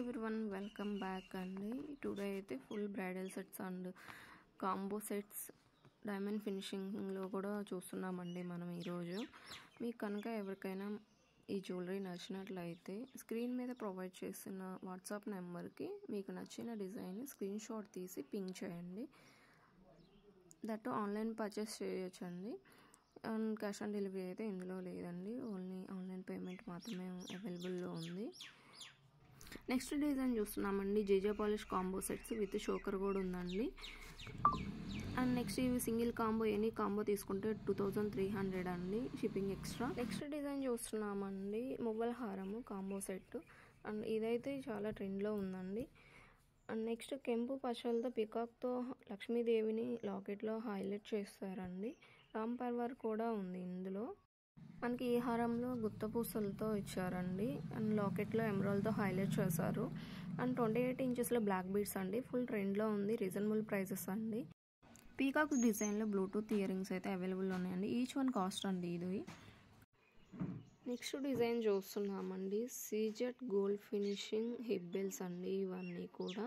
Everyone, welcome back అండి. Today అయితే full bridal sets and combo sets diamond ఫినిషింగ్లో కూడా చూస్తున్నామండి మనం ఈరోజు. మీకు కనుక ఎవరికైనా ఈ జ్యువెలరీ నచ్చినట్లయితే స్క్రీన్ మీద ప్రొవైడ్ చేసిన వాట్సాప్ నెంబర్కి మీకు నచ్చిన డిజైన్ స్క్రీన్ షాట్ తీసి పింక్ చేయండి. దట్ ఆన్లైన్ పర్చేస్ చేయొచ్చండి. అండ్ క్యాష్ ఆన్ డెలివరీ అయితే ఇందులో లేదండి, ఓన్లీ ఆన్లైన్ పేమెంట్ మాత్రమే అవైలబుల్లో ఉంది. నెక్స్ట్ డిజైన్ చూస్తున్నామండి, JJ polish combo sets with choker కూడా ఉందండి. అండ్ నెక్స్ట్ ఇవి సింగిల్ కాంబో, ఎనీ కాంబో తీసుకుంటే 2300 అండి, షిప్పింగ్ ఎక్స్ట్రా. నెక్స్ట్ డిజైన్ చూస్తున్నామండి, మువ్వల హారము కాంబో సెట్. అండ్ ఇదైతే చాలా ట్రెండ్లో ఉందండి. అండ్ నెక్స్ట్ కెంపు పచ్చలతో పికాక్తో లక్ష్మీదేవిని లాకెట్లో హైలైట్ చేస్తారండి. రామ్ పర్వార్ కూడా ఉంది ఇందులో. మనకి ఈ హారంలో గుత్త పూసలతో ఇచ్చారండి. అండ్ లాకెట్లో ఎమరాల్డ్తో హైలైట్ చేశారు. అండ్ 28 ఇంచెస్లో బ్లాక్ బీడ్స్ అండి, ఫుల్ ట్రెండ్లో ఉంది, రీజనబుల్ ప్రైసెస్ అండి. పీకాక్ డిజైన్లో బ్లూటూత్ ఇయర్ రింగ్స్ అయితే అవైలబుల్ ఉన్నాయండి. ఈచ్ వన్ కాస్ట్ అండి ఇది. నెక్స్ట్ డిజైన్ చూస్తున్నామండి, సీజెట్ గోల్డ్ ఫినిషింగ్ హిప్ బెల్స్ అండి. ఇవన్నీ కూడా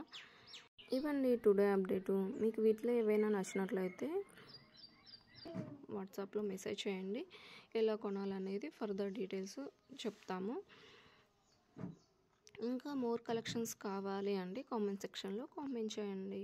ఇవ్వండి టుడే అప్డేటు. మీకు వీటిలో ఏవైనా నచ్చినట్లయితే వాట్సాప్లో మెసేజ్ చేయండి, ఎలా కొనాలనేది ఫర్దర్ డీటెయిల్స్ చెప్తాము. ఇంకా మోర్ కలెక్షన్స్ కావాలి అంటే కామెంట్ సెక్షన్లో కామెంట్ చేయండి.